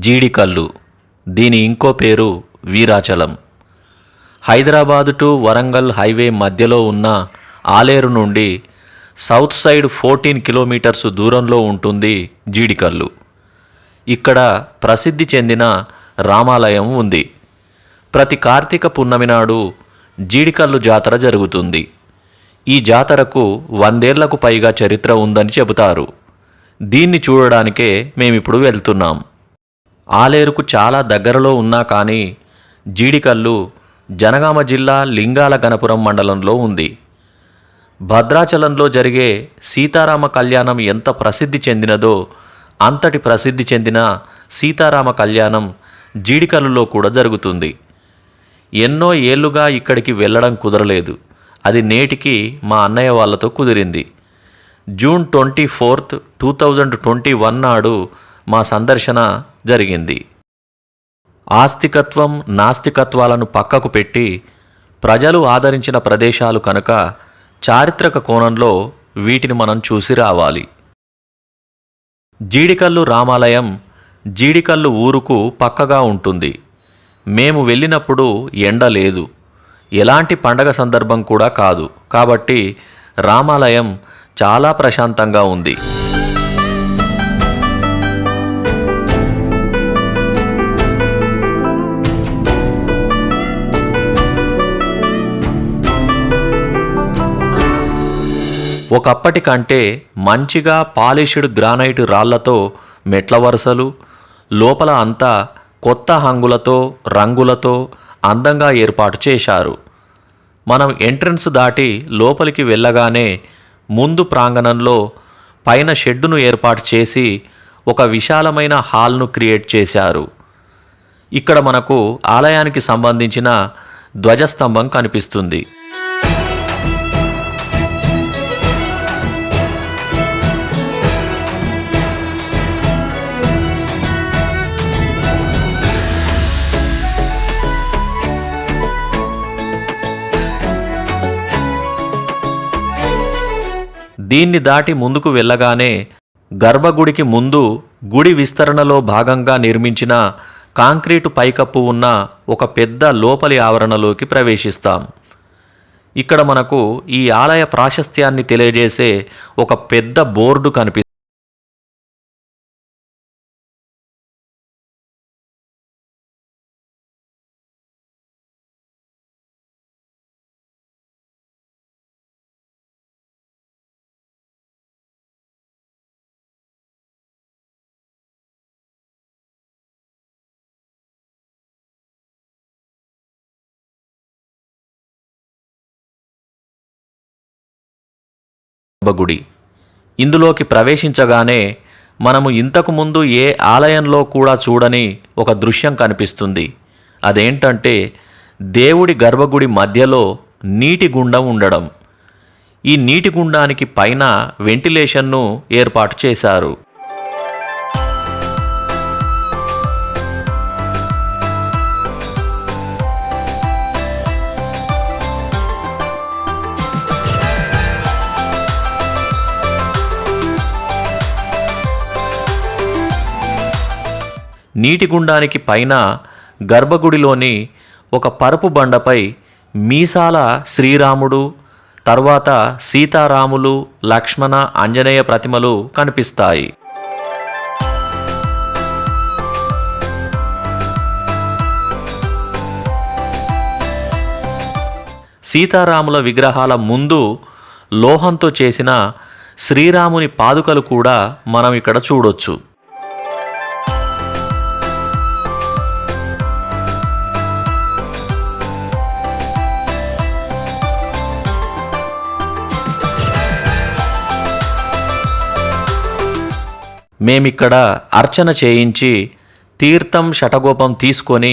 జీడికల్లు, దీని ఇంకో పేరు వీరాచలం. హైదరాబాదు టు వరంగల్ హైవే మధ్యలో ఉన్న ఆలేరు నుండి సౌత్ సైడ్ 14 కిలోమీటర్స్ దూరంలో ఉంటుంది జీడికల్లు. ఇక్కడ ప్రసిద్ధి చెందిన రామాలయం ఉంది. ప్రతి కార్తీక పున్నమి నాడు జీడికల్లు జాతర జరుగుతుంది. ఈ జాతరకు 100 ఏళ్లకు పైగా చరిత్ర ఉందని చెబుతారు. దీన్ని చూడడానికే మేమిప్పుడు వెళ్తున్నాం. ఆలేరుకు చాలా దగ్గరలో ఉన్నా కానీ జీడికల్లు జనగామ జిల్లా లింగాల గణపురం మండలంలో ఉంది. భద్రాచలంలో జరిగే సీతారామ కళ్యాణం ఎంత ప్రసిద్ధి చెందినదో అంతటి ప్రసిద్ధి చెందిన సీతారామ కళ్యాణం జీడికల్లులో కూడా జరుగుతుంది. ఎన్నో ఏళ్లుగా ఇక్కడికి వెళ్ళడం కుదరలేదు. అది నేటికి మా అన్నయ్య వాళ్ళతో కుదిరింది. జూన్ 24, 2021 నాడు మా సందర్శన జరిగింది. ఆస్తికత్వం నాస్తికత్వాలను పక్కకు పెట్టి ప్రజలు ఆదరించిన ప్రదేశాలు కనుక చారిత్రక కోణంలో వీటిని మనం చూసి రావాలి. జీడికల్లు రామాలయం జీడికల్లు ఊరుకు పక్కగా ఉంటుంది. మేము వెళ్ళినప్పుడు ఎండ లేదు, ఎలాంటి పండగ సందర్భం కూడా కాదు. కాబట్టి రామాలయం చాలా ప్రశాంతంగా ఉంది. ఒకప్పటి కంటే మంచిగా పాలిష్డ్ గ్రానైట్ రాళ్లతో మెట్ల వరుసలు, లోపల అంతా కొత్త హంగులతో రంగులతో అందంగా ఏర్పాటు చేశారు. మనం ఎంట్రన్స్ దాటి లోపలికి వెళ్ళగానే ముందు ప్రాంగణంలో పైన షెడ్డును ఏర్పాటు చేసి ఒక విశాలమైన హాల్ను క్రియేట్ చేశారు. ఇక్కడ మనకు ఆలయానికి సంబంధించిన ధ్వజస్తంభం కనిపిస్తుంది. దీన్ని దాటి ముందుకు వెళ్ళగానే గర్భగుడికి ముందు గుడి విస్తరణలో భాగంగా నిర్మించిన కాంక్రీటు పైకప్పు ఉన్న ఒక పెద్ద లోపలి ఆవరణలోకి ప్రవేశిస్తాం. ఇక్కడ మనకు ఈ ఆలయ ప్రాశస్త్యాన్ని తెలియజేసే ఒక పెద్ద బోర్డు కనిపిస్తుంది. గర్భగుడి. ఇందులోకి ప్రవేశించగానే మనము ఇంతకుముందు ఏ ఆలయంలో కూడా చూడని ఒక దృశ్యం కనిపిస్తుంది. అదేంటంటే దేవుడి గర్భగుడి మధ్యలో నీటి గుండం ఉండడం. ఈ నీటి గుండానికి పైన వెంటిలేషన్ను ఏర్పాటు చేశారు. నీటి గుండానికి పైన గర్భగుడిలోని ఒక పరుపు బండపై మీసాల శ్రీరాముడు, తర్వాత సీతారాములు, లక్ష్మణ, ఆంజనేయ ప్రతిమలు కనిపిస్తాయి. సీతారాముల విగ్రహాల ముందు లోహంతో చేసిన శ్రీరాముని పాదుకలు కూడా మనం ఇక్కడ చూడొచ్చు. మేమిక్కడ అర్చన చేయించి తీర్థం శటగోపం తీసుకొని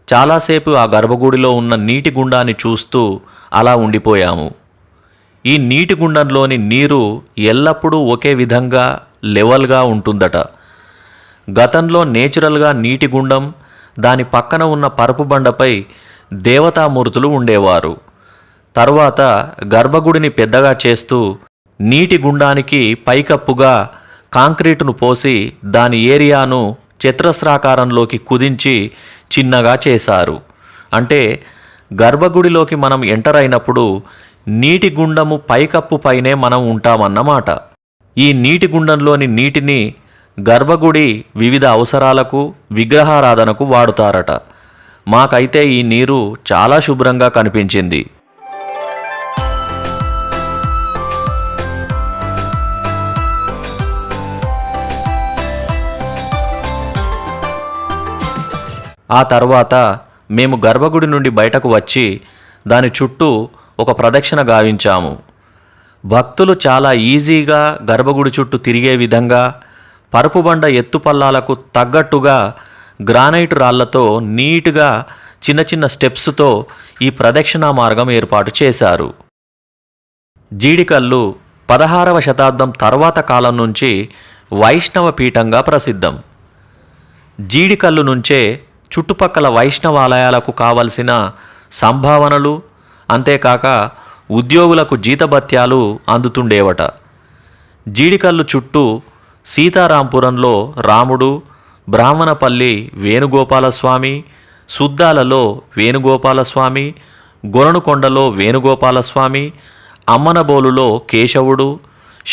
చాలాసేపు ఆ గర్భగుడిలో ఉన్న నీటి గుండాన్ని చూస్తూ అలా ఉండిపోయాము. ఈ నీటి గుండంలోని నీరు ఎల్లప్పుడూ ఒకే విధంగా లెవెల్గా ఉంటుందట. గతంలో నేచురల్గా నీటి గుండం, దాని పక్కన ఉన్న పరుపు బండపై దేవతామూర్తులు ఉండేవారు. తరువాత గర్భగుడిని పెద్దగా చేస్తూ నీటి గుండానికి పైకప్పుగా కాంక్రీటును పోసి దాని ఏరియాను చతురస్రాకారంలోకి కుదించి చిన్నగా చేశారు. అంటే గర్భగుడిలోకి మనం ఎంటర్ అయినప్పుడు నీటి గుండము పైకప్పు పైనే మనం ఉంటామన్నమాట. ఈ నీటి గుండంలోని నీటిని గర్భగుడి వివిధ అవసరాలకు, విగ్రహారాధనకు వాడుతారట. మాకైతే ఈ నీరు చాలా శుభ్రంగా కనిపించింది. ఆ తర్వాత మేము గర్భగుడి నుండి బయటకు వచ్చి దాని చుట్టూ ఒక ప్రదక్షిణ గావించాము. భక్తులు చాలా ఈజీగా గర్భగుడి చుట్టూ తిరిగే విధంగా పరుపుబండ ఎత్తుపల్లాలకు తగ్గట్టుగా గ్రానైట్ రాళ్లతో నీట్గా చిన్న చిన్న స్టెప్స్తో ఈ ప్రదక్షిణా మార్గం ఏర్పాటు చేశారు. జీడికల్లు 16వ శతాబ్దం తర్వాత కాలం నుంచి వైష్ణవ పీఠంగా ప్రసిద్ధం. జీడికల్లు నుంచే చుట్టుపక్కల వైష్ణవాలయాలకు కావలసిన సంభావనలు, అంతేకాక ఉద్యోగులకు జీతభత్యాలు అందుతుండేవట. జీడికల్లు చుట్టూ సీతారాంపురంలో రాముడు, బ్రాహ్మణపల్లి వేణుగోపాలస్వామి, సుద్దాలలో వేణుగోపాలస్వామి, గొరనుకొండలో వేణుగోపాలస్వామి, అమ్మనబోలులో కేశవుడు,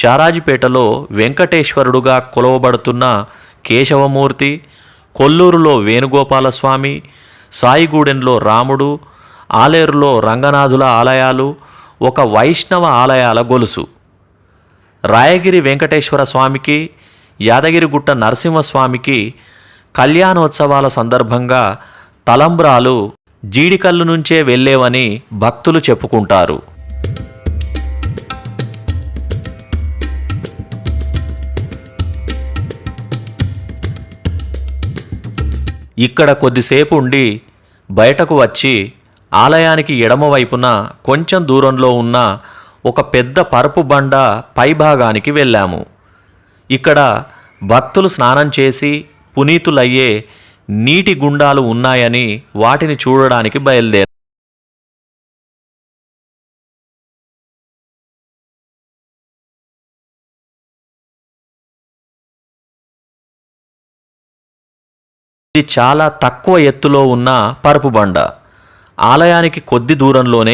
షారాజిపేటలో వెంకటేశ్వరుడుగా కొలవబడుతున్న కేశవమూర్తి, కొల్లూరులో వేణుగోపాలస్వామి, సాయిగూడెంలో రాముడు, ఆలేరులో రంగనాథుల ఆలయాలు ఒక వైష్ణవ ఆలయాల గొలుసు. రాయగిరి వెంకటేశ్వర స్వామికి, యాదగిరిగుట్ట నరసింహస్వామికి కళ్యాణోత్సవాల సందర్భంగా తలంబ్రాలు జీడికల్లు నుంచే వెళ్ళేవని భక్తులు చెప్పుకుంటారు. ఇక్కడ కొద్దిసేపు ఉండి బయటకు వచ్చి ఆలయానికి ఎడమవైపున కొంచెం దూరంలో ఉన్న ఒక పెద్ద పరుపు బండ పైభాగానికి వెళ్ళాము. ఇక్కడ భక్తులు స్నానం చేసి పునీతులయ్యే నీటి గుండాలు ఉన్నాయని వాటిని చూడడానికి బయలుదేరారు. ఇది చాలా తక్కువ ఎత్తులో ఉన్న పరుపు బండ. ఆలయానికి కొద్ది దూరంలోనే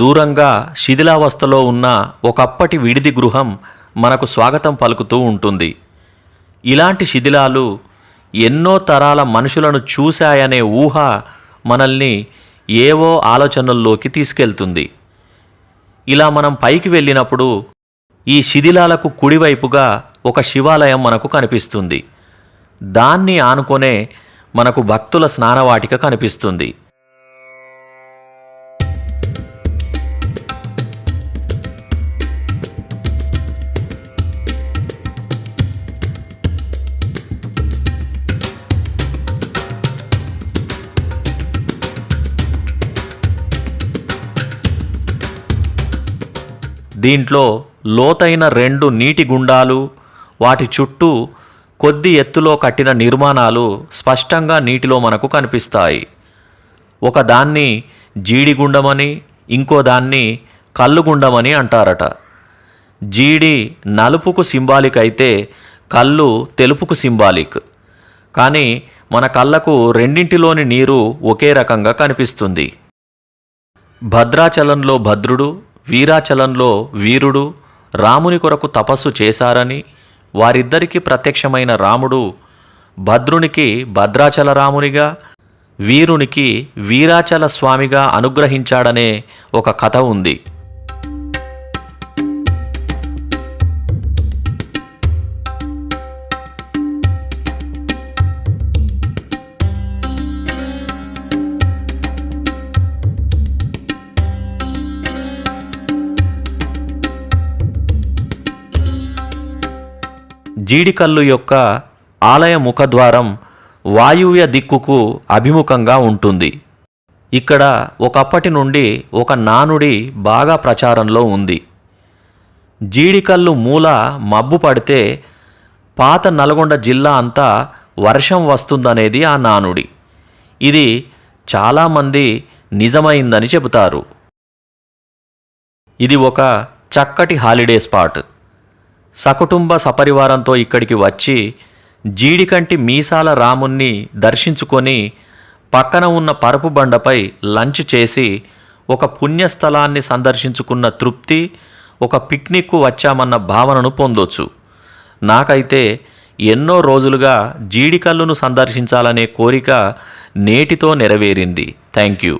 దూరంగా శిథిలావస్థలో ఉన్న ఒకప్పటి విడిది గృహం మనకు స్వాగతం పలుకుతూ ఉంటుంది. ఇలాంటి శిథిలాలు ఎన్నో తరాల మనుషులను చూశాయనే ఊహ మనల్ని ఏవో ఆలోచనల్లోకి తీసుకెళ్తుంది. ఇలా మనం పైకి వెళ్ళినప్పుడు ఈ శిథిలాలకు కుడివైపుగా ఒక శివాలయం మనకు కనిపిస్తుంది. దాన్ని ఆనుకొనే మనకు భక్తుల స్నానవాటిక కనిపిస్తుంది. దీంట్లో లోతైన 2 నీటి గుండాలు, వాటి చుట్టూ కొద్ది ఎత్తులో కట్టిన నిర్మాణాలు స్పష్టంగా నీటిలో మనకు కనిపిస్తాయి. ఒకదాన్ని జీడిగుండమని, ఇంకో దాన్ని కల్లుగుండమని అంటారట. జీడి నలుపుకు సింబాలిక్ అయితే కళ్ళు తెలుపుకు సింబాలిక్. కానీ మన కళ్ళకు రెండింటిలోని నీరు ఒకే రకంగా కనిపిస్తుంది. భద్రాచలంలో భద్రుడు, వీరాచలంలో వీరుడు రాముని కొరకు తపస్సు చేశారని, వారిద్దరికీ ప్రత్యక్షమైన రాముడు భద్రునికి భద్రాచల రామునిగా, వీరునికి వీరాచల స్వామిగా అనుగ్రహించాడనే ఒక కథ ఉంది. జీడికల్లు యొక్క ఆలయ ముఖద్వారం వాయువ్య దిక్కుకు అభిముఖంగా ఉంటుంది. ఇక్కడ ఒకప్పటి నుండి ఒక నానుడి బాగా ప్రచారంలో ఉంది. జీడికల్లు మూల మబ్బు పడితే పాత నల్గొండ జిల్లా అంతా వర్షం వస్తుందనేది ఆ నానుడి. ఇది చాలామంది నిజమైందని చెబుతారు. ఇది ఒక చక్కటి హాలిడే స్పాట్. సకుటుంబ సపరివారంతో ఇక్కడికి వచ్చి జీడికంటి మీసాల రాముణ్ణి దర్శించుకొని పక్కన ఉన్న పరుపు బండపై లంచ్ చేసి ఒక పుణ్యస్థలాన్ని సందర్శించుకున్న తృప్తి, ఒక పిక్నిక్కు వచ్చామన్న భావనను పొందొచ్చు. నాకైతే ఎన్నో రోజులుగా జీడికల్లును సందర్శించాలనే కోరిక నేటితో నెరవేరింది. Thank you.